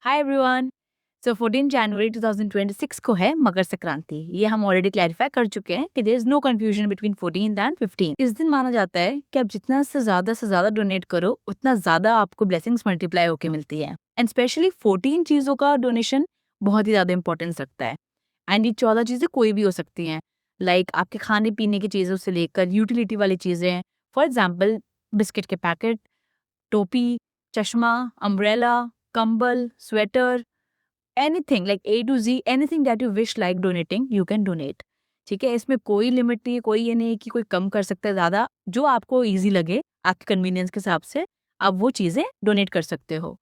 Hi everyone. सो 14 जनवरी 2026 को है मकर संक्रांति। ये हम ऑलरेडी क्लैरिफाई कर चुके हैं कि there is no confusion between 14 and 15। इस दिन माना जाता है कि आप जितना से ज्यादा डोनेट करो उतना ज्यादा आपको ब्लेसिंग्स मल्टीप्लाई होकर मिलती है। एंड स्पेशली 14 चीजों का डोनेशन बहुत ही ज्यादा इंपॉर्टेंस रखता है। एंड ये 14 चीजें कोई भी हो सकती हैं, लाइक आपके खाने पीने की चीजों से लेकर यूटिलिटी वाली चीजें। फॉर एग्जाम्पल बिस्किट के पैकेट, टोपी, चश्मा, अम्ब्रेला, कंबल, sweater, anything like A to Z, anything that you wish like donating you can donate. ठीक है, इसमें कोई लिमिट नहीं है, कोई ये नहीं है कि कोई कम कर सकता है ज्यादा। जो आपको इजी लगे आपके कन्वीनियंस के हिसाब से आप वो चीजें डोनेट कर सकते हो।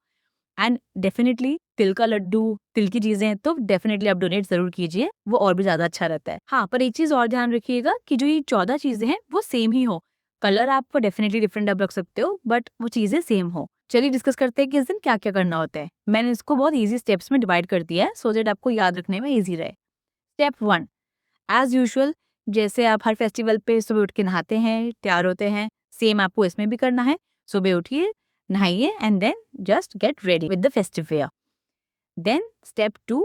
एंड डेफिनेटली तिल का लड्डू, तिल की चीजें तो डेफिनेटली आप डोनेट जरूर कीजिए, वो और भी ज्यादा अच्छा रहता है। हाँ, पर एक चीज और ध्यान रखिएगा कि जो ये 14 चीजें हैं वो सेम ही हो। कलर आपको डेफिनेटली डिफरेंट आप रख सकते हो, बट वो चीजें सेम हो। चलिए डिस्कस करते हैं कि इस दिन क्या क्या करना होता है। मैंने इसको बहुत इजी स्टेप्स में डिवाइड कर दिया है सो दैट आपको याद रखने में इजी रहे। स्टेप 1, एज यूजुअल जैसे आप हर फेस्टिवल पे सुबह उठ के नहाते हैं, तैयार होते हैं, सेम आपको इसमें भी करना है। सुबह उठिए, नहाइए and then just get ready with the festive wear. Then step 2,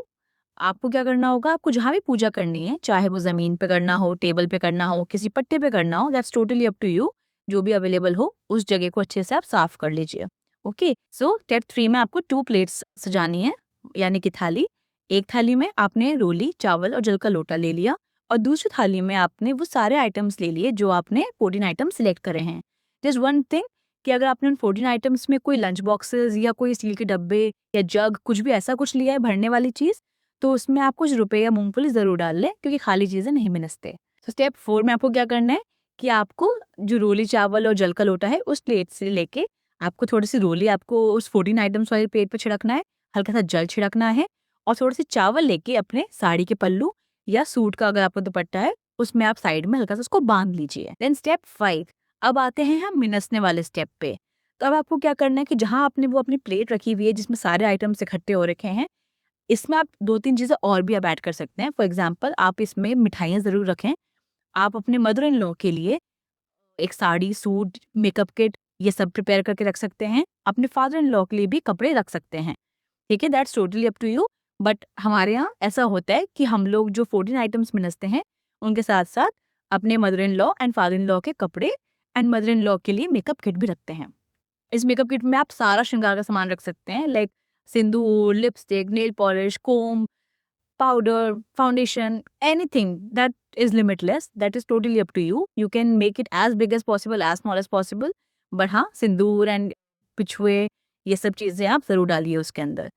आपको क्या करना होगा, आपको जहाँ भी पूजा करनी है, चाहे वो जमीन पे करना हो, टेबल पे करना हो, किसी पट्टे पे करना हो, that's totally up to you. जो भी अवेलेबल हो उस जगह को अच्छे से आप साफ कर लीजिए। ओके, सो स्टेप 3 में आपको 2 प्लेट्स सजानी है, यानी कि थाली। एक थाली में आपने रोली, चावल और जल का लोटा ले लिया, और दूसरी थाली में आपने वो सारे आइटम्स ले लिए जो आपने 14 आइटम्स सिलेक्ट करे हैं। जस्ट वन थिंग कि अगर आपने उन 14 आइटम्स में कोई लंच बॉक्सेस या कोई स्टील के डब्बे या जग कुछ भी ऐसा कुछ लिया है भरने वाली चीज, तो उसमें आप कुछ रुपए या मूंगफली जरूर डाल लें, क्योंकि खाली चीजें नहीं मिनसते। तो स्टेप 4 में आपको क्या करना है कि आपको जो रोली, चावल और जल का लोटा है उस प्लेट से लेके आपको थोड़ी सी रोली आपको उस 14 आइटम्स वाले प्लेट पे छिड़कना है, हल्का सा जल छिड़कना है, और थोड़ी सी चावल लेके अपने साड़ी के पल्लू या सूट का अगर आपको दुपट्टा है उसमें आप साइड में हल्का सा उसको बांध लीजिए। देन स्टेप 5, अब आते हैं हम मिनसने वाले स्टेप पे। तो अब आपको क्या करना है कि जहां आपने वो अपनी प्लेट रखी हुई है जिसमें सारे आइटम्स इकट्ठे हो रखे हैं, इसमें आप 2-3 चीजें और भी आप ऐड कर सकते हैं। फॉर एग्जाम्पल आप इसमें मिठाइयाँ जरूर रखें। आप अपने मदर इन लॉ के लिए एक साड़ी, सूट, मेकअप किट ये सब प्रिपेयर करके रख सकते हैं। अपने फादर इन लॉ के लिए भी कपड़े रख सकते हैं। ठीक है, that's totally up to you. But हमारे यहाँ ऐसा होता है कि हम लोग जो 14 आइटम्स मिनसते हैं उनके साथ साथ अपने mother in law and father in law के कपड़े एंड मदर इन लॉ के लिए मेकअप किट भी रखते हैं। इस मेकअप किट में आप सारा श्रृंगार का सामान रख सकते हैं, like Sindoor, lipstick, nail polish, come, powder, foundation, anything that is limitless, that is totally up to you. You can make it as big as possible, as small as possible. But हाँ, सिंदूर and पिछुए ये सब चीजें आप जरूर डालिए उसके अंदर।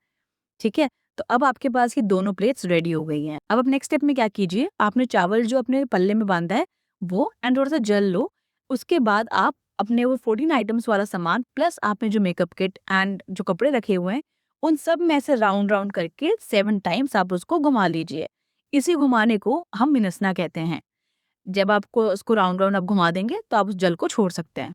ठीक है, तो अब आपके पास ये दोनों प्लेट्स रेडी हो गई हैं। अब आप नेक्स्ट स्टेप में क्या कीजिए, आपने चावल जो अपने पल्ले में बांधा है वो एंड थोड़ा सा जल लो। उसके बाद आप अपने वो 14 आइटम्स वाला सामान प्लस आपने जो मेकअप किट एंड जो कपड़े रखे हुए हैं उन सब में से राउंड राउंड करके 7 टाइम्स आप उसको घुमा लीजिए। इसी घुमाने को हम मिनसना कहते हैं। जब आपको उसको राउंड राउंड आप घुमा देंगे तो आप उस जल को छोड़ सकते हैं।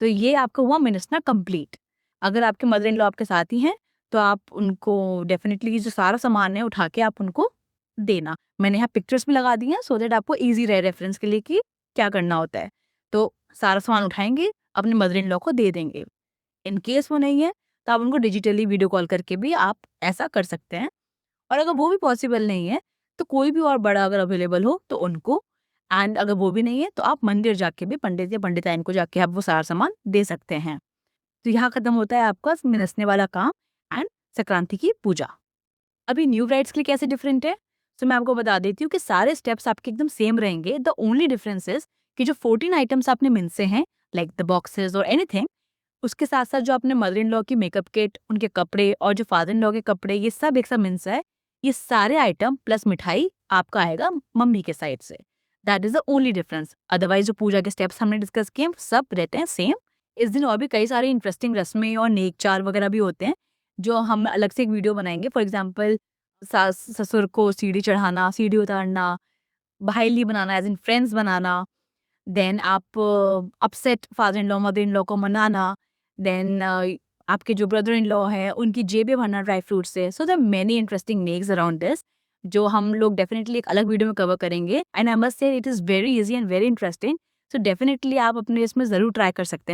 तो ये आपका हुआ मिनसना कंप्लीट। अगर आपके मदर इन लॉ आपके साथ ही हैं तो आप उनको डेफिनेटली जो सारा सामान है उठा के आप उनको देना। मैंने यहाँ पिक्चर्स भी लगा दी हैं सो दैट आपको ईजी रहे रेफरेंस के लिए कि क्या करना होता है। तो सारा सामान उठाएंगे, अपने मदर इन लॉ को दे देंगे। इन केस वो नहीं है तो आप उनको डिजिटली वीडियो कॉल करके भी आप ऐसा कर सकते हैं। और अगर वो भी पॉसिबल नहीं है तो कोई भी और बड़ा अगर अवेलेबल हो तो उनको, एंड अगर वो भी नहीं है तो आप मंदिर जाके भी पंडित या पंडिताइन को जाके आप वो सारा सामान दे सकते हैं। तो यहाँ खत्म होता है आपका मिनसने वाला काम एंड संक्रांति की पूजा। अभी न्यू ब्राइड्स के लिए कैसे डिफरेंट है, तो मैं आपको बता देती हूँ कि सारे स्टेप्स आपके एकदम सेम रहेंगे। द ओनली डिफरेंस इज कि जो 14 आइटम्स आपने मिनसे हैं, लाइक द बॉक्सेस और एनीथिंग, उसके साथ साथ जो आपने मदर इन लॉ की मेकअप किट, उनके कपड़े और जो फादर इन लॉ के कपड़े, ये सब एक साथ मिनसा है। ये सारे आइटम प्लस मिठाई आपका आएगा मम्मी के साइड से। That is the only difference. Otherwise जो पूजा के स्टेप्स हमने डिस्कस किए सब रहते हैं सेम। इस दिन और भी कई सारे इंटरेस्टिंग रस्में और नेक चार वगैरह भी होते हैं जो हम अलग से एक वीडियो बनाएंगे। फॉर एग्जाम्पल सास ससुर को सीढ़ी चढ़ाना, सीढ़ी उतारना, भाईली बनाना एज इन फ्रेंड्स बनाना, देन आप upset father in law mother in law को मनाना, देन आपके जो ब्रदर इन लॉ है उनकी जेबें भरना ड्राई फ्रूट से। So the many interesting next around this जो हम लोग डेफिनेटली एक अलग वीडियो में कवर करेंगे। And I must say it is very easy and very interesting. So definitely आप अपने इसमें ज़रूर ट्राई कर सकते हैं।